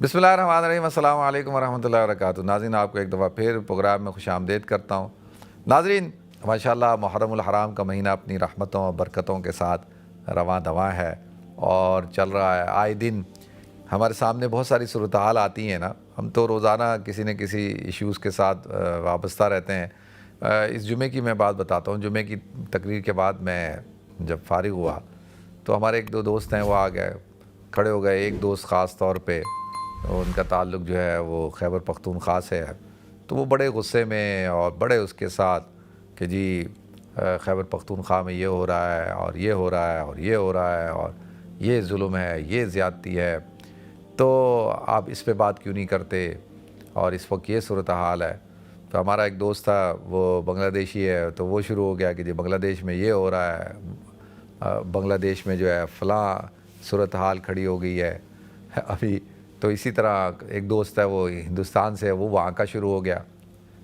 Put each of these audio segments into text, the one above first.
بسم اللہ الرحمن الرحیم، السلام علیکم ورحمۃ اللہ وبرکاتہ۔ ناظرین، آپ کو ایک دفعہ پھر پروگرام میں خوش آمدید کرتا ہوں۔ ناظرین، ماشاءاللہ محرم الحرام کا مہینہ اپنی رحمتوں اور برکتوں کے ساتھ رواں دواں ہے اور چل رہا ہے۔ آئے دن ہمارے سامنے بہت ساری صورتحال آتی ہیں نا، ہم تو روزانہ کسی نہ کسی ایشوز کے ساتھ وابستہ رہتے ہیں۔ اس جمعے کی میں بات بتاتا ہوں۔ جمعے کی تقریر کے بعد میں جب فارغ ہوا تو ہمارے ایک دو دوست ہیں، وہ آ گئے، کھڑے ہو گئے۔ ایک دوست خاص طور پہ ان کا تعلق جو ہے وہ خیبر پختونخوا سے ہے، تو وہ بڑے غصے میں اور بڑے اس کے ساتھ کہ جی خیبر پختونخوا میں یہ ہو رہا ہے اور یہ ہو رہا ہے اور یہ ہو رہا ہے اور یہ ظلم ہے، یہ زیادتی ہے، تو آپ اس پہ بات کیوں نہیں کرتے، اور اس وقت یہ صورتحال ہے۔ تو ہمارا ایک دوست تھا، وہ بنگلہ دیشی ہے، تو وہ شروع ہو گیا کہ جی بنگلہ دیش میں یہ ہو رہا ہے، بنگلہ دیش میں جو ہے فلاں صورتحال کھڑی ہو گئی ہے ابھی۔ تو اسی طرح ایک دوست ہے، وہ ہندوستان سے ہے، وہ وہاں کا شروع ہو گیا۔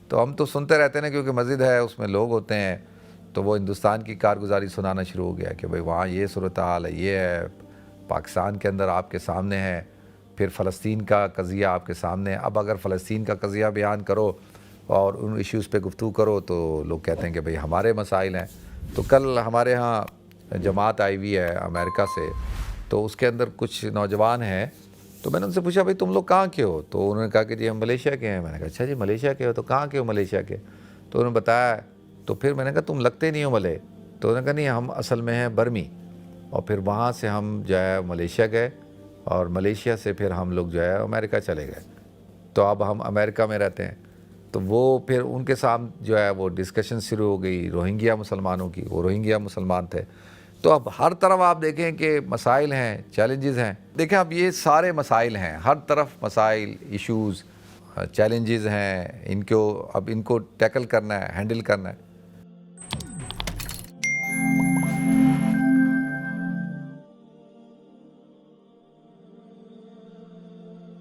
تو ہم تو سنتے رہتے ہیں کیونکہ مسجد ہے، اس میں لوگ ہوتے ہیں، تو وہ ہندوستان کی کارگزاری سنانا شروع ہو گیا کہ بھئی وہاں یہ صورتحال ہے، یہ ہے، پاکستان کے اندر آپ کے سامنے ہے، پھر فلسطین کا قضیہ آپ کے سامنے ہے۔ اب اگر فلسطین کا قضیہ بیان کرو اور ان ایشوز پہ گفتگو کرو تو لوگ کہتے ہیں کہ بھئی ہمارے مسائل ہیں۔ تو کل ہمارے ہاں جماعت آئی ہوئی ہے امریکہ سے، تو اس کے اندر کچھ نوجوان ہیں، تو میں نے ان سے پوچھا بھئی تم لوگ کہاں کے ہو؟ تو انہوں نے کہا کہ جی ہم ملیشیا کے ہیں۔ میں نے کہا اچھا جی ملیشیا کے ہو، تو کہاں کے ہو ملیشیا کے؟ تو انہوں نے بتایا، تو پھر میں نے کہا تم لگتے نہیں ہو ملے؟ تو انہوں نے کہا نہیں، ہم اصل میں ہیں برمی، اور پھر وہاں سے ہم جو ہے ملیشیا گئے، اور ملیشیا سے پھر ہم لوگ جو ہے امریکہ چلے گئے، تو اب ہم امریکہ میں رہتے ہیں۔ تو وہ پھر ان کے سامنے جو ہے وہ ڈسکشن شروع ہو گئی روہنگیا مسلمانوں کی، وہ روہنگیا مسلمان تھے۔ تو اب ہر طرف آپ دیکھیں کہ مسائل ہیں، چیلنجز ہیں۔ دیکھیں اب یہ سارے مسائل ہیں، ہر طرف مسائل، ایشوز، چیلنجز ہیں، اب ان کو ٹیکل کرنا ہے، ہینڈل کرنا ہے۔